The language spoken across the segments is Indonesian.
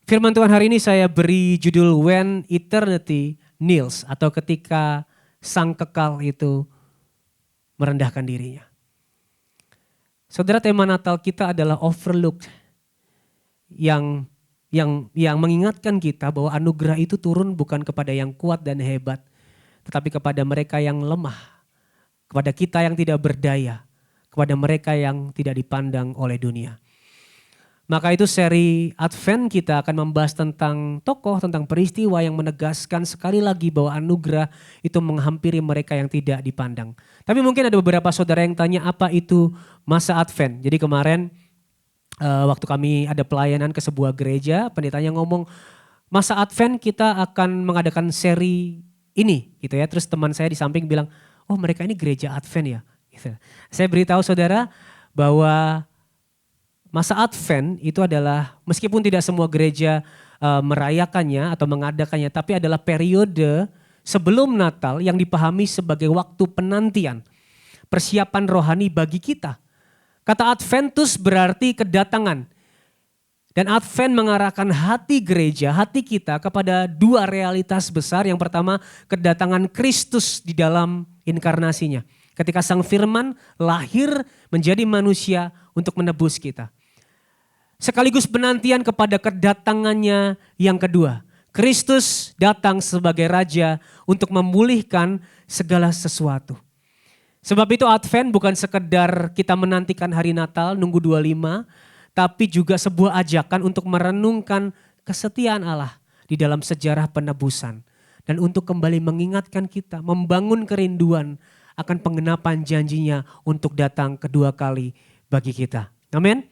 Firman Tuhan hari ini saya beri judul When Eternity Kneels, atau ketika sang kekal itu merendahkan dirinya. Saudara, tema Natal kita adalah overlooked, yang mengingatkan kita bahwa anugerah itu turun bukan kepada yang kuat dan hebat, tetapi kepada mereka yang lemah, kepada kita yang tidak berdaya, kepada mereka yang tidak dipandang oleh dunia. Maka itu seri Advent kita akan membahas tentang tokoh, tentang peristiwa yang menegaskan sekali lagi bahwa anugerah itu menghampiri mereka yang tidak dipandang. Tapi mungkin ada beberapa saudara yang tanya apa itu masa Advent. Jadi kemarin waktu kami ada pelayanan ke sebuah gereja, pendetanya ngomong masa Advent kita akan mengadakan seri ini gitu ya. Terus teman saya di samping bilang, oh mereka ini gereja Advent ya. Gitu. Saya beritahu saudara bahwa masa Advent itu adalah, meskipun tidak semua gereja merayakannya atau mengadakannya, tapi adalah periode sebelum Natal yang dipahami sebagai waktu penantian, persiapan rohani bagi kita. Kata Adventus berarti kedatangan. Dan Advent mengarahkan hati gereja, hati kita kepada dua realitas besar. Yang pertama, kedatangan Kristus di dalam inkarnasinya. Ketika Sang Firman lahir menjadi manusia untuk menebus kita. Sekaligus penantian kepada kedatangannya yang kedua. Kristus datang sebagai Raja untuk memulihkan segala sesuatu. Sebab itu Advent bukan sekedar kita menantikan hari Natal, nunggu 25, tapi juga sebuah ajakan untuk merenungkan kesetiaan Allah di dalam sejarah penebusan. Dan untuk kembali mengingatkan kita, membangun kerinduan akan penggenapan janjinya untuk datang kedua kali bagi kita. Amin.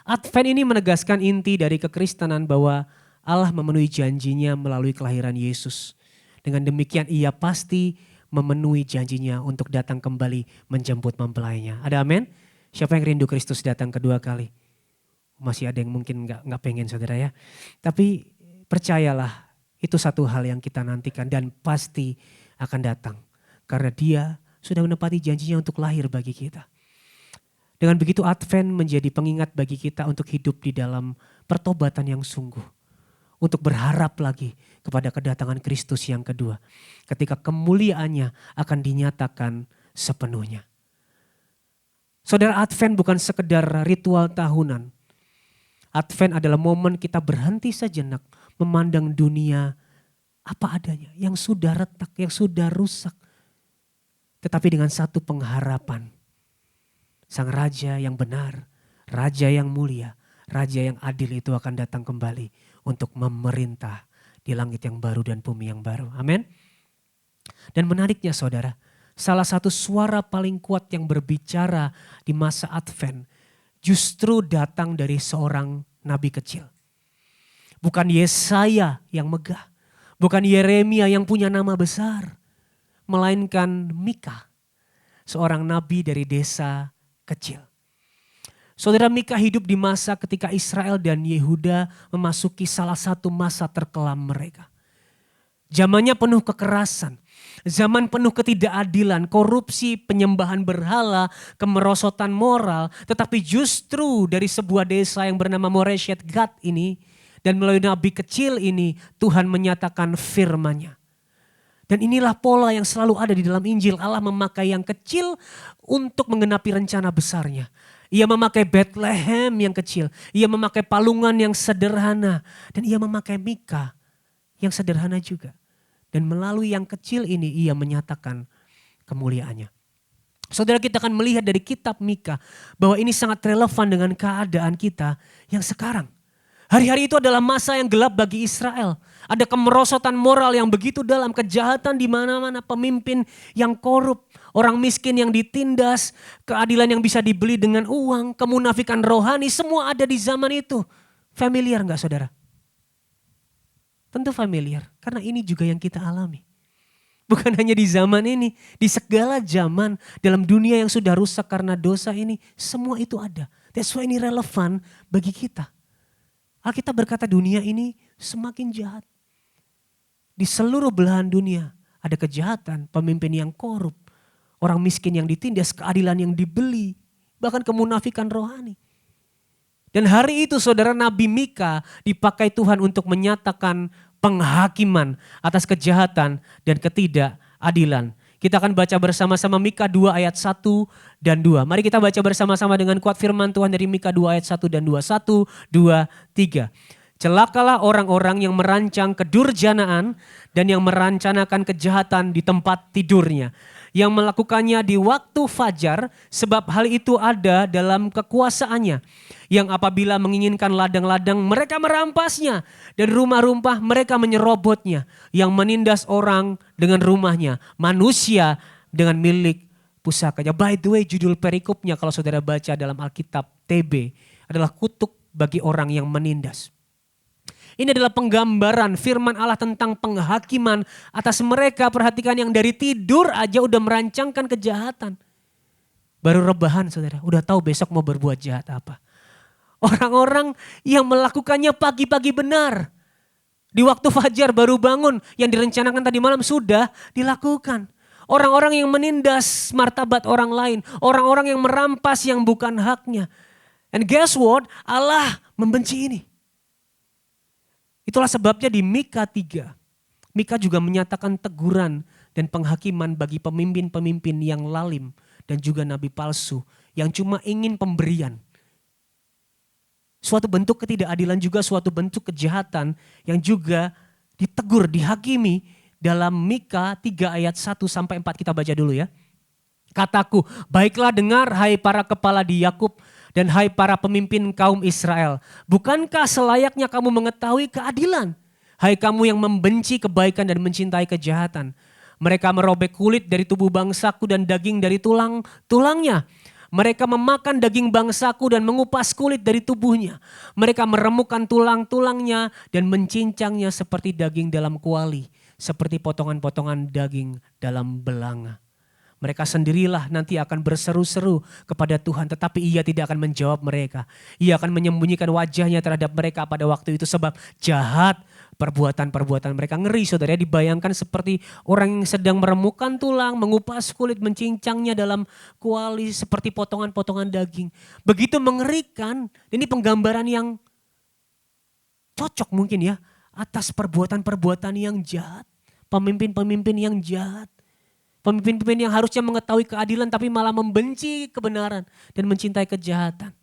Advent ini menegaskan inti dari kekristenan bahwa Allah memenuhi janjinya melalui kelahiran Yesus. Dengan demikian ia pasti memenuhi janjinya untuk datang kembali menjemput mempelainya. Ada amin? Siapa yang rindu Kristus datang kedua kali? Masih ada yang mungkin nggak pengen saudara ya. Tapi percayalah itu satu hal yang kita nantikan dan pasti akan datang. Karena dia sudah menepati janjinya untuk lahir bagi kita. Dengan begitu Advent menjadi pengingat bagi kita untuk hidup di dalam pertobatan yang sungguh. Untuk berharap lagi kepada kedatangan Kristus yang kedua. Ketika kemuliaannya akan dinyatakan sepenuhnya. Saudara, Advent bukan sekedar ritual tahunan. Advent adalah momen kita berhenti sejenak memandang dunia apa adanya. Yang sudah retak, yang sudah rusak. Tetapi dengan satu pengharapan. Sang Raja yang benar, Raja yang mulia, Raja yang adil itu akan datang kembali untuk memerintah di langit yang baru dan bumi yang baru. Amin. Dan menariknya saudara, salah satu suara paling kuat yang berbicara di masa Advent justru datang dari seorang nabi kecil. Bukan Yesaya yang megah, bukan Yeremia yang punya nama besar, melainkan Mika, seorang nabi dari desa kecil. Saudara, Mika hidup di masa ketika Israel dan Yehuda memasuki salah satu masa terkelam mereka. Zamannya penuh kekerasan, zaman penuh ketidakadilan, korupsi, penyembahan berhala, kemerosotan moral. Tetapi justru dari sebuah desa yang bernama Moreshet Gad ini, dan melalui nabi kecil ini Tuhan menyatakan firman-Nya. Dan inilah pola yang selalu ada di dalam Injil. Allah memakai yang kecil untuk menggenapi rencana besarnya. Ia memakai Bethlehem yang kecil. Ia memakai palungan yang sederhana. Dan ia memakai Mika yang sederhana juga. Dan melalui yang kecil ini ia menyatakan kemuliaannya. Saudara, kita akan melihat dari kitab Mika bahwa ini sangat relevan dengan keadaan kita yang sekarang. Hari-hari itu adalah masa yang gelap bagi Israel. Ada kemerosotan moral yang begitu dalam, kejahatan di mana-mana, pemimpin yang korup, orang miskin yang ditindas, keadilan yang bisa dibeli dengan uang, kemunafikan rohani, semua ada di zaman itu. Familiar enggak saudara? Tentu familiar, karena ini juga yang kita alami. Bukan hanya di zaman ini, di segala zaman dalam dunia yang sudah rusak karena dosa ini, semua itu ada. That's why ini relevan bagi kita. Alkitab berkata dunia ini semakin jahat. Di seluruh belahan dunia ada kejahatan, pemimpin yang korup, orang miskin yang ditindas, keadilan yang dibeli, bahkan kemunafikan rohani. Dan hari itu saudara, Nabi Mika dipakai Tuhan untuk menyatakan penghakiman atas kejahatan dan ketidakadilan. Kita akan baca bersama-sama Mika 2 ayat 1 dan 2. Mari kita baca bersama-sama dengan kuat firman Tuhan dari Mika 2 ayat 1 dan 2. 1, 2, 3. Celakalah orang-orang yang merancang kedurjanaan dan yang merencanakan kejahatan di tempat tidurnya. Yang melakukannya di waktu fajar, sebab hal itu ada dalam kekuasaannya. Yang apabila menginginkan ladang-ladang, mereka merampasnya. Dan rumah-rumah mereka menyerobotnya. Yang menindas orang dengan rumahnya, manusia dengan milik pusakanya. By the way, judul perikopnya kalau saudara baca dalam Alkitab TB adalah kutuk bagi orang yang menindas. Ini adalah penggambaran firman Allah tentang penghakiman atas mereka. Perhatikan, yang dari tidur aja udah merancangkan kejahatan. Baru rebahan saudara, udah tahu besok mau berbuat jahat apa. Orang-orang yang melakukannya pagi-pagi benar. Di waktu fajar baru bangun, yang direncanakan tadi malam sudah dilakukan. Orang-orang yang menindas martabat orang lain. Orang-orang yang merampas yang bukan haknya. And guess what? Allah membenci ini. Itulah sebabnya di Mika 3, Mika juga menyatakan teguran dan penghakiman bagi pemimpin-pemimpin yang lalim dan juga nabi palsu yang cuma ingin pemberian. Suatu bentuk ketidakadilan juga suatu bentuk kejahatan yang juga ditegur, dihakimi dalam Mika 3 ayat 1 sampai 4. Kita baca dulu ya. Kataku, baiklah dengar hai para kepala di Yakub dan hai para pemimpin kaum Israel. Bukankah selayaknya kamu mengetahui keadilan? Hai kamu yang membenci kebaikan dan mencintai kejahatan. Mereka merobek kulit dari tubuh bangsaku dan daging dari tulang-tulangnya. Mereka memakan daging bangsaku dan mengupas kulit dari tubuhnya. Mereka meremukkan tulang-tulangnya dan mencincangnya seperti daging dalam kuali. Seperti potongan-potongan daging dalam belanga. Mereka sendirilah nanti akan berseru-seru kepada Tuhan, tetapi ia tidak akan menjawab mereka. Ia akan menyembunyikan wajahnya terhadap mereka pada waktu itu sebab jahat perbuatan-perbuatan mereka. Ngeri saudara, dibayangkan seperti orang yang sedang meremukkan tulang, mengupas kulit, mencincangnya dalam kuali seperti potongan-potongan daging. Begitu mengerikan, ini penggambaran yang cocok mungkin ya atas perbuatan-perbuatan yang jahat. Pemimpin-pemimpin yang jahat. Pemimpin-pemimpin yang harusnya mengetahui keadilan tapi malah membenci kebenaran dan mencintai kejahatan.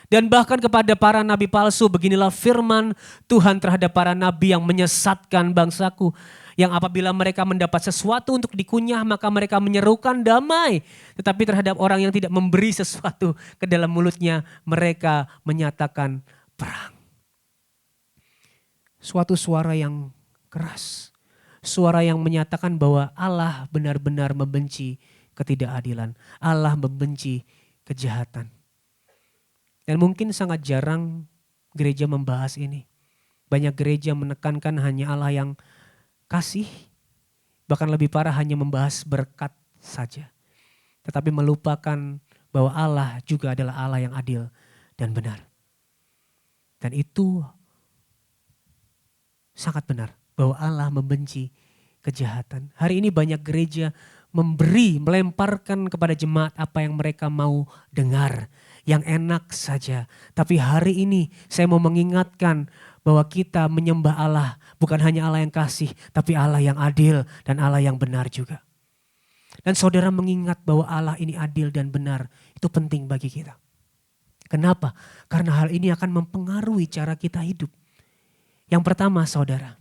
Dan bahkan kepada para nabi palsu, beginilah firman Tuhan terhadap para nabi yang menyesatkan bangsaku. Yang apabila mereka mendapat sesuatu untuk dikunyah maka mereka menyerukan damai. Tetapi terhadap orang yang tidak memberi sesuatu ke dalam mulutnya mereka menyatakan perang. Suatu suara yang keras. Suara yang menyatakan bahwa Allah benar-benar membenci ketidakadilan. Allah membenci kejahatan. Dan mungkin sangat jarang gereja membahas ini. Banyak gereja menekankan hanya Allah yang kasih. Bahkan lebih parah hanya membahas berkat saja. Tetapi melupakan bahwa Allah juga adalah Allah yang adil dan benar. Dan itu sangat benar. Bahwa Allah membenci kejahatan. Hari ini banyak gereja melemparkan kepada jemaat apa yang mereka mau dengar. Yang enak saja. Tapi hari ini saya mau mengingatkan bahwa kita menyembah Allah. Bukan hanya Allah yang kasih, tapi Allah yang adil dan Allah yang benar juga. Dan saudara mengingat bahwa Allah ini adil dan benar. Itu penting bagi kita. Kenapa? Karena hal ini akan mempengaruhi cara kita hidup. Yang pertama saudara.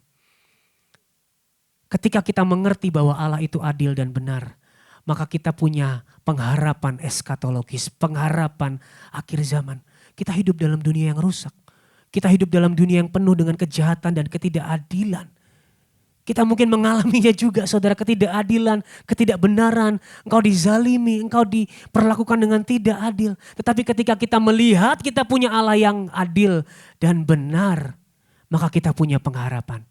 Ketika kita mengerti bahwa Allah itu adil dan benar, maka kita punya pengharapan eskatologis, pengharapan akhir zaman. Kita hidup dalam dunia yang rusak. Kita hidup dalam dunia yang penuh dengan kejahatan dan ketidakadilan. Kita mungkin mengalaminya juga saudara, ketidakadilan, ketidakbenaran. Engkau dizalimi, engkau diperlakukan dengan tidak adil. Tetapi ketika kita melihat kita punya Allah yang adil dan benar, maka kita punya pengharapan.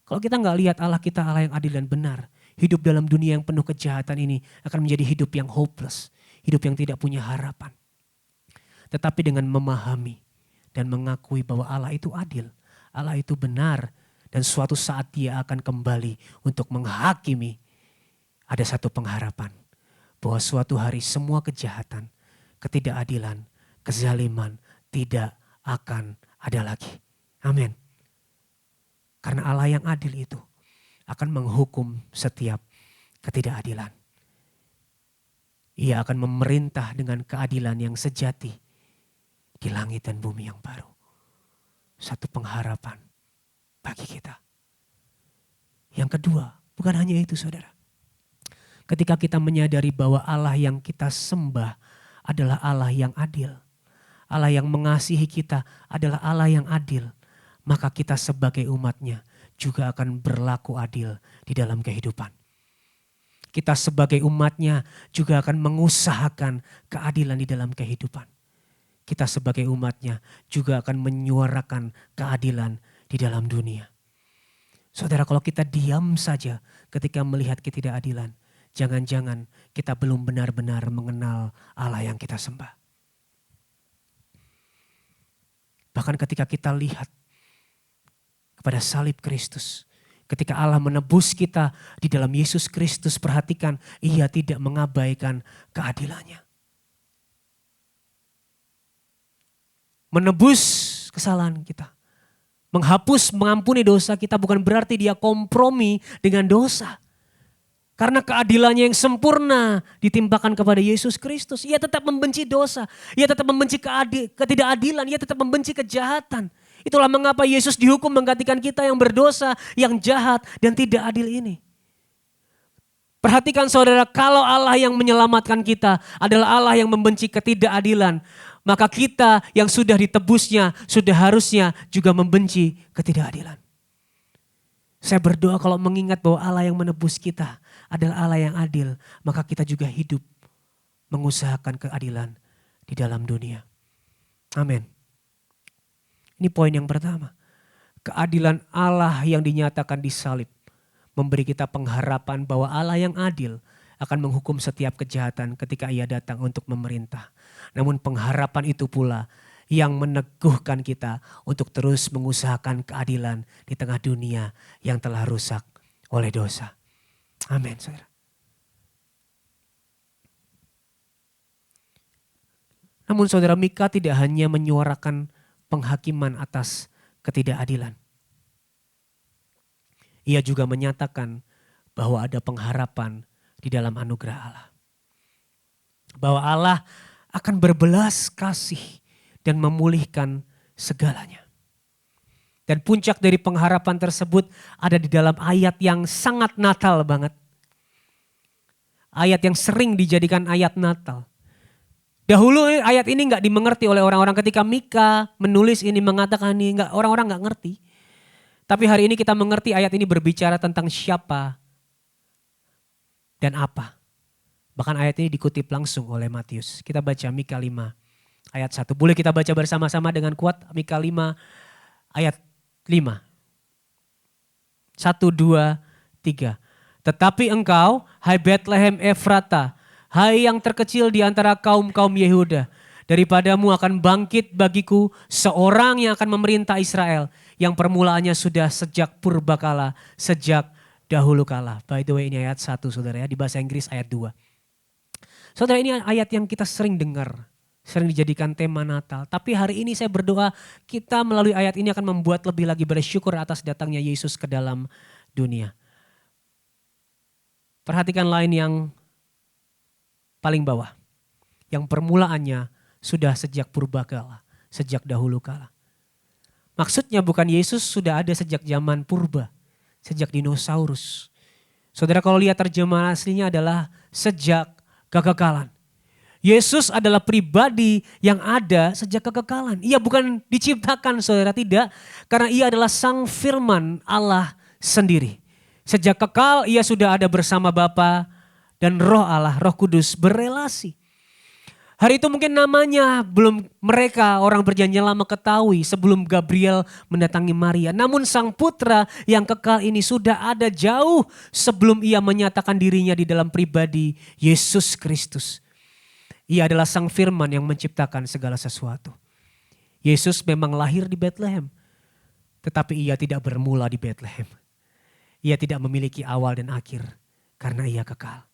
Kalau kita nggak lihat Allah kita Allah yang adil dan benar, hidup dalam dunia yang penuh kejahatan ini akan menjadi hidup yang hopeless, hidup yang tidak punya harapan. Tetapi dengan memahami dan mengakui bahwa Allah itu adil, Allah itu benar, dan suatu saat Dia akan kembali untuk menghakimi, ada satu pengharapan bahwa suatu hari semua kejahatan, ketidakadilan, kezaliman, tidak akan ada lagi. Amin. Karena Allah yang adil itu akan menghukum setiap ketidakadilan. Ia akan memerintah dengan keadilan yang sejati di langit dan bumi yang baru. Satu pengharapan bagi kita. Yang kedua, bukan hanya itu saudara. Ketika kita menyadari bahwa Allah yang kita sembah adalah Allah yang adil. Allah yang mengasihi kita adalah Allah yang adil. Maka kita sebagai umatnya juga akan berlaku adil di dalam kehidupan. Kita sebagai umatnya juga akan mengusahakan keadilan di dalam kehidupan. Kita sebagai umatnya juga akan menyuarakan keadilan di dalam dunia. Saudara, kalau kita diam saja ketika melihat ketidakadilan, jangan-jangan kita belum benar-benar mengenal Allah yang kita sembah. Bahkan ketika kita lihat kepada salib Kristus, ketika Allah menebus kita di dalam Yesus Kristus, perhatikan, ia tidak mengabaikan keadilannya. Menebus kesalahan kita. Menghapus, mengampuni dosa kita bukan berarti dia kompromi dengan dosa. Karena keadilannya yang sempurna ditimpakan kepada Yesus Kristus. Ia tetap membenci dosa. Ia tetap membenci ketidakadilan. Ia tetap membenci kejahatan. Itulah mengapa Yesus dihukum menggantikan kita yang berdosa, yang jahat dan tidak adil ini. Perhatikan saudara, kalau Allah yang menyelamatkan kita adalah Allah yang membenci ketidakadilan. Maka kita yang sudah ditebusnya sudah harusnya juga membenci ketidakadilan. Saya berdoa kalau mengingat bahwa Allah yang menebus kita adalah Allah yang adil, maka kita juga hidup mengusahakan keadilan di dalam dunia. Amin. Ini poin yang pertama. Keadilan Allah yang dinyatakan di salib memberi kita pengharapan bahwa Allah yang adil akan menghukum setiap kejahatan ketika ia datang untuk memerintah. Namun pengharapan itu pula yang meneguhkan kita untuk terus mengusahakan keadilan di tengah dunia yang telah rusak oleh dosa. Amin, saudara. Namun saudara, Mika tidak hanya menyuarakan penghakiman atas ketidakadilan. Ia juga menyatakan bahwa ada pengharapan di dalam anugerah Allah. Bahwa Allah akan berbelas kasih dan memulihkan segalanya. Dan puncak dari pengharapan tersebut ada di dalam ayat yang sangat Natal banget. Ayat yang sering dijadikan ayat Natal. Dahulu ayat ini gak dimengerti oleh orang-orang. Ketika Mika menulis ini, mengatakan ini, orang-orang gak ngerti. Tapi hari ini kita mengerti ayat ini berbicara tentang siapa dan apa. Bahkan ayat ini dikutip langsung oleh Matius. Kita baca Mika 5 ayat 1. Boleh kita baca bersama-sama dengan kuat Mika 5 ayat 5. 1, 2, 3. Tetapi engkau, hai Bethlehem Efrata, hai yang terkecil di antara kaum-kaum Yehuda, daripadamu akan bangkit bagiku seorang yang akan memerintah Israel, yang permulaannya sudah sejak purbakala, sejak dahulu kala. By the way, ini ayat 1 saudara ya, di bahasa Inggris ayat 2. Saudara, ini ayat yang kita sering dengar, sering dijadikan tema Natal. Tapi hari ini saya berdoa kita melalui ayat ini akan membuat lebih lagi bersyukur atas datangnya Yesus ke dalam dunia. Perhatikan lain yang paling bawah. Yang permulaannya sudah sejak purbakala, sejak dahulu kala. Maksudnya bukan Yesus sudah ada sejak zaman purba, sejak dinosaurus. Saudara, kalau lihat terjemahan aslinya adalah sejak kekekalan. Yesus adalah pribadi yang ada sejak kekekalan. Ia bukan diciptakan, saudara, tidak. Karena ia adalah sang firman Allah sendiri. Sejak kekal ia sudah ada bersama Bapa dan Roh Allah, Roh Kudus berelasi. Hari itu mungkin namanya belum mereka orang perjanjian lama ketahui sebelum Gabriel mendatangi Maria. Namun sang putra yang kekal ini sudah ada jauh sebelum ia menyatakan dirinya di dalam pribadi Yesus Kristus. Ia adalah sang firman yang menciptakan segala sesuatu. Yesus memang lahir di Bethlehem, tetapi ia tidak bermula di Bethlehem. Ia tidak memiliki awal dan akhir karena ia kekal.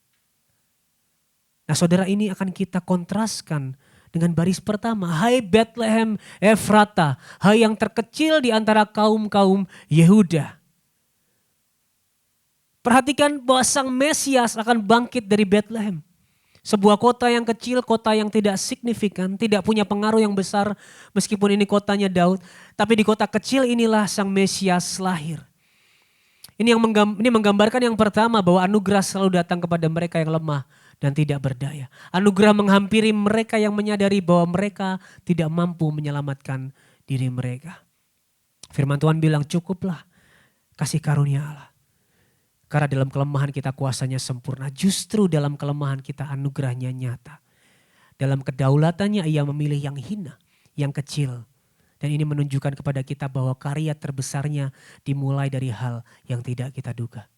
Nah saudara, ini akan kita kontraskan dengan baris pertama. Hai Bethlehem Efrata, hai yang terkecil di antara kaum-kaum Yehuda. Perhatikan bahwa Sang Mesias akan bangkit dari Bethlehem. Sebuah kota yang kecil, kota yang tidak signifikan, tidak punya pengaruh yang besar meskipun ini kotanya Daud. Tapi di kota kecil inilah Sang Mesias lahir. Ini menggambarkan yang pertama bahwa anugerah selalu datang kepada mereka yang lemah dan tidak berdaya. Anugerah menghampiri mereka yang menyadari bahwa mereka tidak mampu menyelamatkan diri mereka. Firman Tuhan bilang cukuplah kasih karunia Allah. Karena dalam kelemahan kita kuasanya sempurna. Justru dalam kelemahan kita anugerahnya nyata. Dalam kedaulatannya ia memilih yang hina, yang kecil. Dan ini menunjukkan kepada kita bahwa karya terbesarnya dimulai dari hal yang tidak kita duga.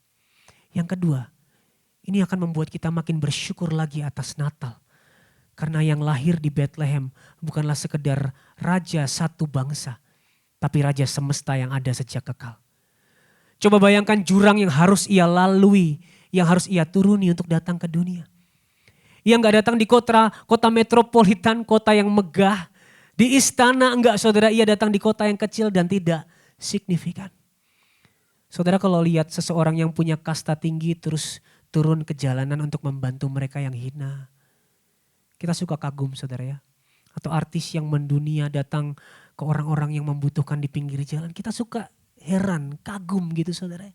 Yang kedua, ini akan membuat kita makin bersyukur lagi atas Natal. Karena yang lahir di Bethlehem bukanlah sekedar raja satu bangsa, tapi raja semesta yang ada sejak kekal. Coba bayangkan jurang yang harus ia lalui, yang harus ia turuni untuk datang ke dunia. Ia gak datang di kota metropolitan, kota yang megah. Di istana enggak saudara, ia datang di kota yang kecil dan tidak signifikan. Saudara kalau lihat seseorang yang punya kasta tinggi terus turun ke jalanan untuk membantu mereka yang hina. Kita suka kagum saudara ya. Atau artis yang mendunia datang ke orang-orang yang membutuhkan di pinggir jalan. Kita suka heran, kagum gitu saudara.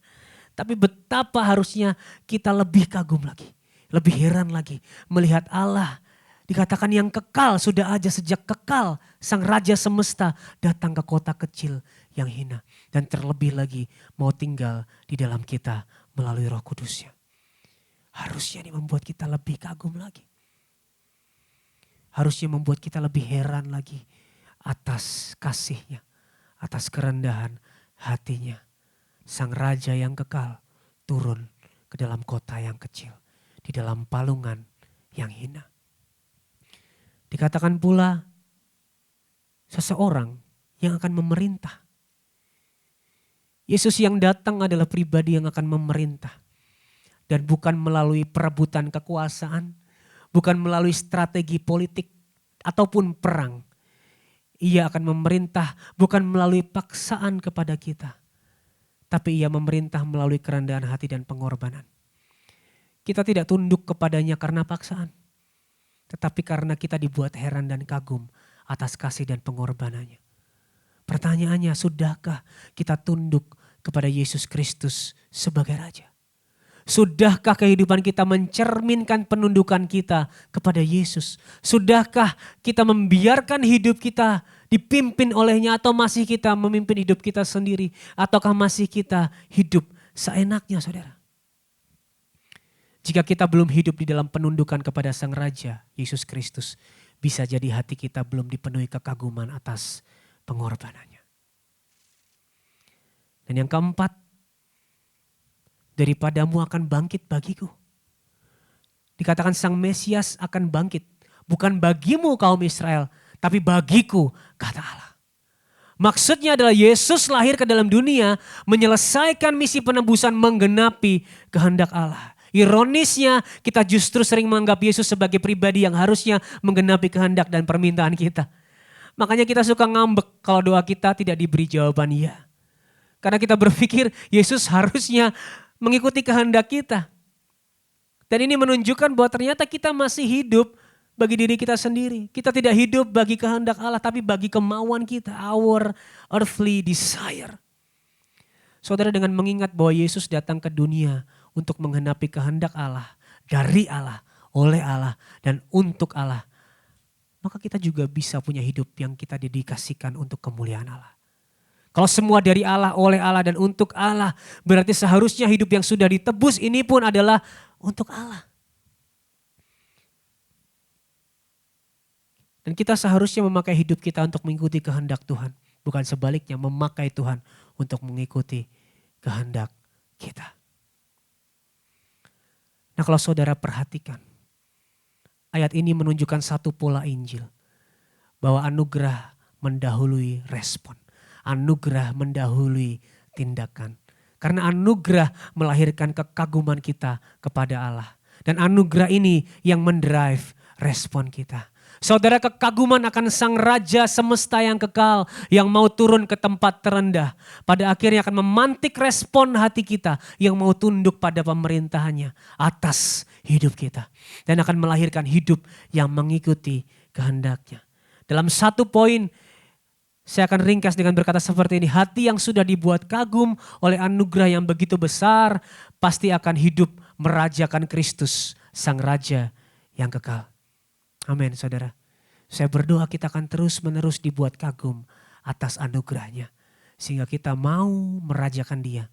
Tapi betapa harusnya kita lebih kagum lagi. Lebih heran lagi melihat Allah. Dikatakan yang kekal sudah aja sejak kekal. Sang Raja semesta datang ke kota kecil yang hina. Dan terlebih lagi mau tinggal di dalam kita melalui Roh Kudusnya. Harusnya ini membuat kita lebih kagum lagi. Harusnya membuat kita lebih heran lagi atas kasihnya. Atas kerendahan hatinya. Sang Raja yang kekal turun ke dalam kota yang kecil. Di dalam palungan yang hina. Dikatakan pula seseorang yang akan memerintah. Yesus yang datang adalah pribadi yang akan memerintah. Dan bukan melalui perebutan kekuasaan, bukan melalui strategi politik ataupun perang. Ia akan memerintah bukan melalui paksaan kepada kita. Tapi ia memerintah melalui kerendahan hati dan pengorbanan. Kita tidak tunduk kepadanya karena paksaan. Tetapi karena kita dibuat heran dan kagum atas kasih dan pengorbanannya. Pertanyaannya, sudahkah kita tunduk kepada Yesus Kristus sebagai Raja? Sudahkah kehidupan kita mencerminkan penundukan kita kepada Yesus? Sudahkah kita membiarkan hidup kita dipimpin olehnya atau masih kita memimpin hidup kita sendiri? Ataukah masih kita hidup seenaknya saudara? Jika kita belum hidup di dalam penundukan kepada Sang Raja, Yesus Kristus, bisa jadi hati kita belum dipenuhi kekaguman atas pengorbanannya. Dan yang keempat, daripadamu akan bangkit bagiku. Dikatakan Sang Mesias akan bangkit. Bukan bagimu kaum Israel, tapi bagiku, kata Allah. Maksudnya adalah Yesus lahir ke dalam dunia, menyelesaikan misi penebusan menggenapi kehendak Allah. Ironisnya kita justru sering menganggap Yesus sebagai pribadi yang harusnya menggenapi kehendak dan permintaan kita. Makanya kita suka ngambek kalau doa kita tidak diberi jawaban ya. Karena kita berpikir Yesus harusnya mengikuti kehendak kita. Dan ini menunjukkan bahwa ternyata kita masih hidup bagi diri kita sendiri. Kita tidak hidup bagi kehendak Allah tapi bagi kemauan kita. Our earthly desire. Saudara dengan mengingat bahwa Yesus datang ke dunia untuk menggenapi kehendak Allah, dari Allah, oleh Allah, dan untuk Allah. Maka kita juga bisa punya hidup yang kita dedikasikan untuk kemuliaan Allah. Kalau semua dari Allah, oleh Allah, dan untuk Allah, berarti seharusnya hidup yang sudah ditebus ini pun adalah untuk Allah. Dan kita seharusnya memakai hidup kita untuk mengikuti kehendak Tuhan. Bukan sebaliknya memakai Tuhan untuk mengikuti kehendak kita. Nah kalau saudara perhatikan, ayat ini menunjukkan satu pola Injil. Bahwa anugerah mendahului respon. Anugerah mendahului tindakan. Karena anugerah melahirkan kekaguman kita kepada Allah. Dan anugerah ini yang mendrive respon kita. Saudara, kekaguman akan Sang Raja semesta yang kekal, yang mau turun ke tempat terendah. Pada akhirnya akan memantik respon hati kita yang mau tunduk pada pemerintahannya atas hidup kita. Dan akan melahirkan hidup yang mengikuti kehendaknya. Dalam satu poin, saya akan ringkas dengan berkata seperti ini. Hati yang sudah dibuat kagum oleh anugerah yang begitu besar, pasti akan hidup merajakan Kristus, Sang Raja yang kekal. Amin, saudara. Saya berdoa kita akan terus-menerus dibuat kagum atas anugerahnya. Sehingga kita mau merajakan Dia,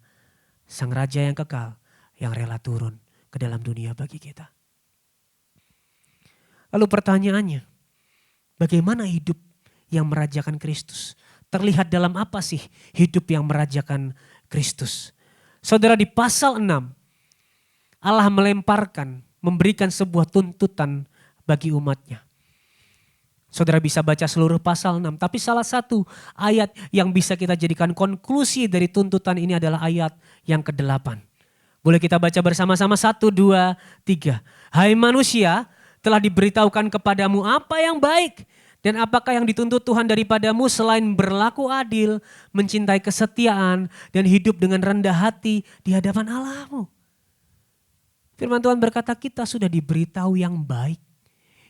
Sang Raja yang kekal, yang rela turun ke dalam dunia bagi kita. Lalu pertanyaannya, bagaimana hidup yang merajakan Kristus? Terlihat dalam apa sih hidup yang merajakan Kristus? Saudara, di pasal 6, Allah memberikan sebuah tuntutan bagi umatnya. Saudara bisa baca seluruh pasal 6. Tapi salah satu ayat yang bisa kita jadikan konklusi dari tuntutan ini adalah ayat yang ke-8. Boleh kita baca bersama-sama 1, 2, 3. Hai manusia, telah diberitahukan kepadamu apa yang baik. Dan apakah yang dituntut Tuhan daripadamu selain berlaku adil, mencintai kesetiaan, dan hidup dengan rendah hati di hadapan Allahmu. Firman Tuhan berkata kita sudah diberitahu yang baik.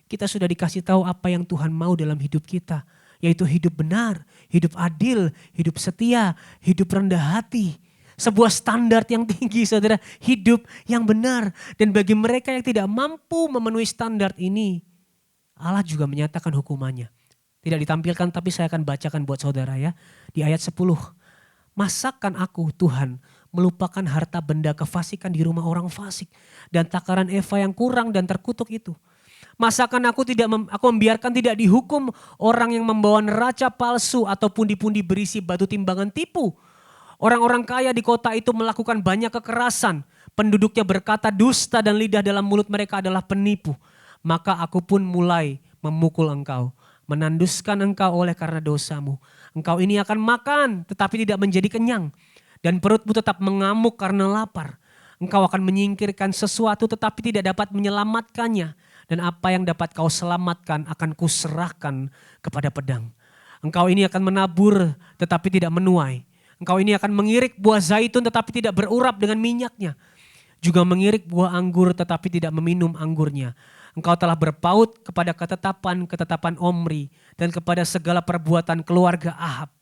Kita sudah dikasih tahu apa yang Tuhan mau dalam hidup kita. Yaitu hidup benar, hidup adil, hidup setia, hidup rendah hati. Sebuah standar yang tinggi, saudara. Hidup yang benar. Dan bagi mereka yang tidak mampu memenuhi standar ini, Allah juga menyatakan hukumannya. Tidak ditampilkan tapi saya akan bacakan buat saudara ya. Di ayat 10. Masakan aku Tuhan melupakan harta benda kefasikan di rumah orang fasik. Dan takaran Eva yang kurang dan terkutuk itu. Masakan aku membiarkan tidak dihukum orang yang membawa neraca palsu atau pundi-pundi berisi batu timbangan tipu. Orang-orang kaya di kota itu melakukan banyak kekerasan. Penduduknya berkata dusta dan lidah dalam mulut mereka adalah penipu. Maka aku pun mulai memukul engkau, menanduskan engkau oleh karena dosamu. Engkau ini akan makan tetapi tidak menjadi kenyang. Dan perutmu tetap mengamuk karena lapar. Engkau akan menyingkirkan sesuatu tetapi tidak dapat menyelamatkannya. Dan apa yang dapat kau selamatkan akan kuserahkan kepada pedang. Engkau ini akan menabur tetapi tidak menuai. Engkau ini akan mengirik buah zaitun tetapi tidak berurap dengan minyaknya. Juga mengirik buah anggur tetapi tidak meminum anggurnya. Engkau telah berpaut kepada ketetapan Omri dan kepada segala perbuatan keluarga Ahab.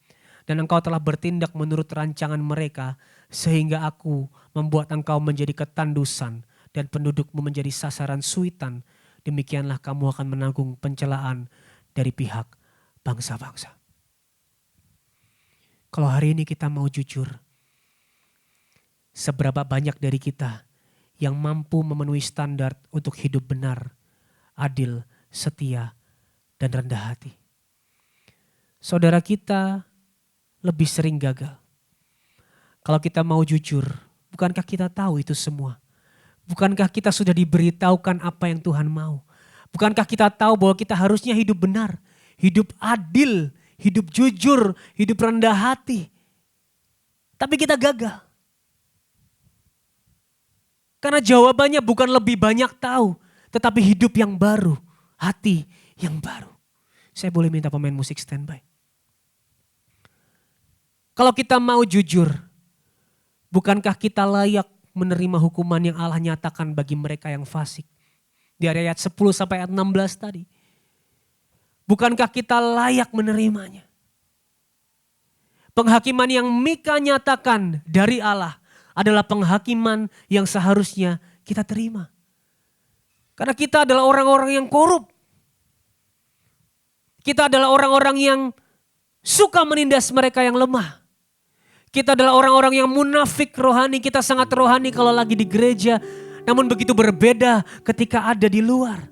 Dan engkau telah bertindak menurut rancangan mereka sehingga aku membuat engkau menjadi ketandusan dan pendudukmu menjadi sasaran suitan. Demikianlah kamu akan menanggung pencelaan dari pihak bangsa-bangsa. Kalau hari ini kita mau jujur, seberapa banyak dari kita yang mampu memenuhi standar untuk hidup benar, adil, setia, dan rendah hati. Saudara kita lebih sering gagal. Kalau kita mau jujur, bukankah kita tahu itu semua? Bukankah kita sudah diberitahukan apa yang Tuhan mau? Bukankah kita tahu bahwa kita harusnya hidup benar, hidup adil, hidup jujur, hidup rendah hati. Tapi kita gagal. Karena jawabannya bukan lebih banyak tahu, tetapi hidup yang baru, hati yang baru. Saya boleh minta pemain musik standby. Kalau kita mau jujur, bukankah kita layak menerima hukuman yang Allah nyatakan bagi mereka yang fasik? Di ayat 10 sampai ayat 16 tadi. Bukankah kita layak menerimanya? Penghakiman yang Mika nyatakan dari Allah adalah penghakiman yang seharusnya kita terima. Karena kita adalah orang-orang yang korup. Kita adalah orang-orang yang suka menindas mereka yang lemah. Kita adalah orang-orang yang munafik rohani. Kita sangat rohani kalau lagi di gereja. Namun begitu berbeda ketika ada di luar.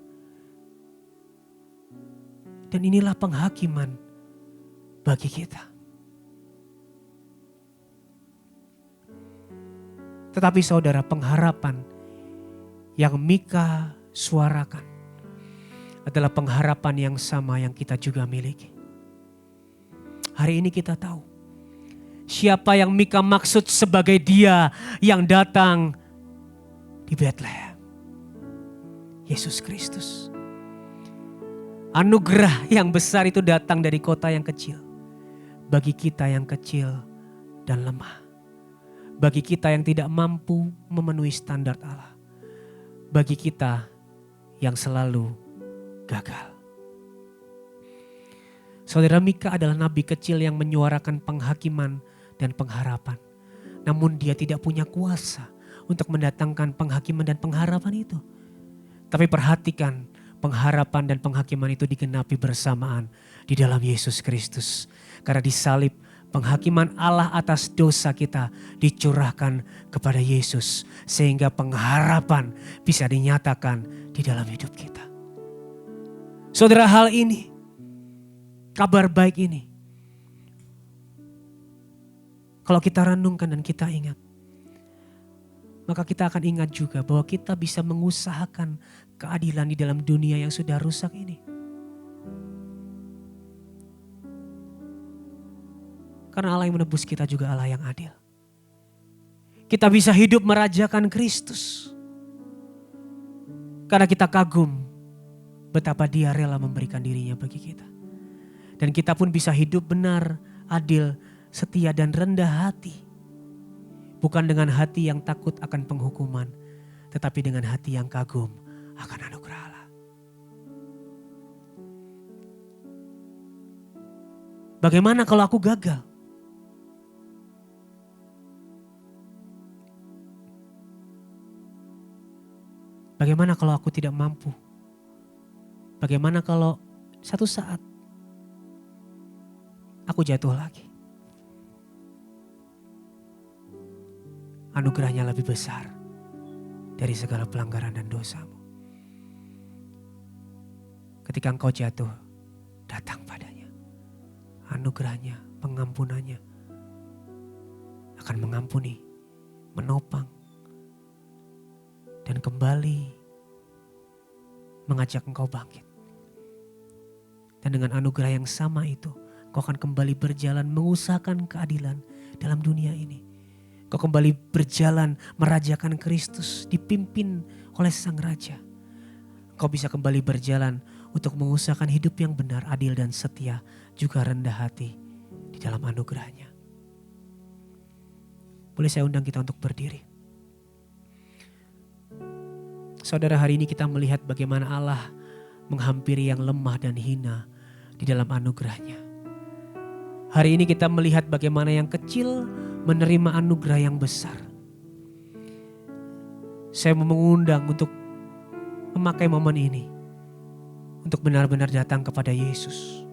Dan inilah penghakiman bagi kita. Tetapi saudara, pengharapan yang Mika suarakan adalah pengharapan yang sama yang kita juga miliki. Hari ini kita tahu siapa yang Mika maksud sebagai Dia yang datang di Bethlehem. Yesus Kristus. Anugerah yang besar itu datang dari kota yang kecil. Bagi kita yang kecil dan lemah. Bagi kita yang tidak mampu memenuhi standar Allah. Bagi kita yang selalu gagal. Saudara, Mika adalah nabi kecil yang menyuarakan penghakiman dan pengharapan. Namun dia tidak punya kuasa untuk mendatangkan penghakiman dan pengharapan itu. Tapi perhatikan, pengharapan dan penghakiman itu digenapi bersamaan di dalam Yesus Kristus. Karena disalib, penghakiman Allah atas dosa kita dicurahkan kepada Yesus. Sehingga pengharapan bisa dinyatakan di dalam hidup kita. Saudara, hal ini, kabar baik ini, kalau kita renungkan dan kita ingat, maka kita akan ingat juga bahwa kita bisa mengusahakan keadilan di dalam dunia yang sudah rusak ini. Karena Allah yang menebus kita juga Allah yang adil. Kita bisa hidup merajakan Kristus. Karena kita kagum betapa Dia rela memberikan dirinya bagi kita. Dan kita pun bisa hidup benar, adil, setia dan rendah hati. Bukan dengan hati yang takut akan penghukuman, tetapi dengan hati yang kagum akan anugerah Allah. Bagaimana kalau aku gagal? Bagaimana kalau aku tidak mampu? Bagaimana kalau satu saat aku jatuh lagi? Anugerahnya lebih besar dari segala pelanggaran dan dosamu. Ketika engkau jatuh, datang padanya. Anugerahnya, pengampunannya akan mengampuni, menopang, dan kembali mengajak engkau bangkit. Dan dengan anugerah yang sama itu, engkau akan kembali berjalan mengusahakan keadilan dalam dunia ini. Kau kembali berjalan merajakan Kristus, dipimpin oleh Sang Raja. Kau bisa kembali berjalan untuk mengusahakan hidup yang benar, adil dan setia, juga rendah hati di dalam anugerahnya. Boleh saya undang kita untuk berdiri. Saudara, hari ini kita melihat bagaimana Allah menghampiri yang lemah dan hina di dalam anugerahnya. Hari ini kita melihat bagaimana yang kecil menerima anugerah yang besar. Saya mau mengundang untuk memakai momen ini untuk benar-benar datang kepada Yesus.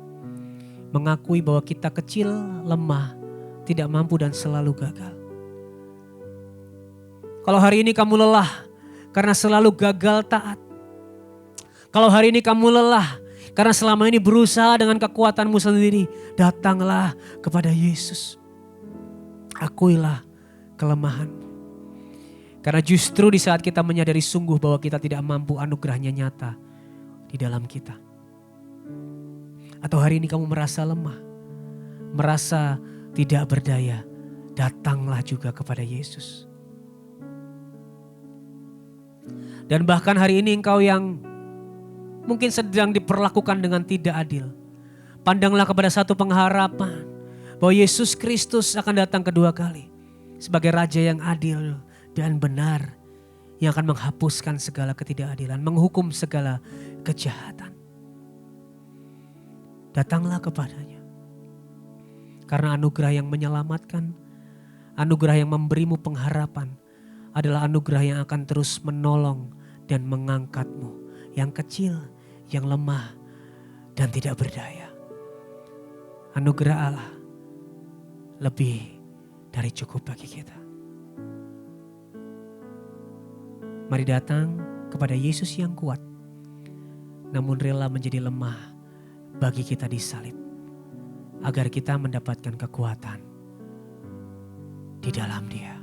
Mengakui bahwa kita kecil, lemah, tidak mampu dan selalu gagal. Kalau hari ini kamu lelah karena selalu gagal taat. Kalau hari ini kamu lelah karena selama ini berusaha dengan kekuatanmu sendiri, datanglah kepada Yesus. Akuilah kelemahanmu. Karena justru di saat kita menyadari sungguh bahwa kita tidak mampu, anugerahnya nyata di dalam kita. Atau hari ini kamu merasa lemah, merasa tidak berdaya, datanglah juga kepada Yesus. Dan bahkan hari ini engkau yang mungkin sedang diperlakukan dengan tidak adil, pandanglah kepada satu pengharapan bahwa Yesus Kristus akan datang kedua kali sebagai Raja yang adil dan benar, yang akan menghapuskan segala ketidakadilan, menghukum segala kejahatan. Datanglah kepadanya. Karena anugerah yang menyelamatkan, anugerah yang memberimu pengharapan adalah anugerah yang akan terus menolong dan mengangkatmu, yang kecil, yang lemah dan tidak berdaya. Anugerah Allah lebih dari cukup bagi kita. Mari datang kepada Yesus yang kuat, namun rela menjadi lemah bagi kita disalib, agar kita mendapatkan kekuatan di dalam Dia.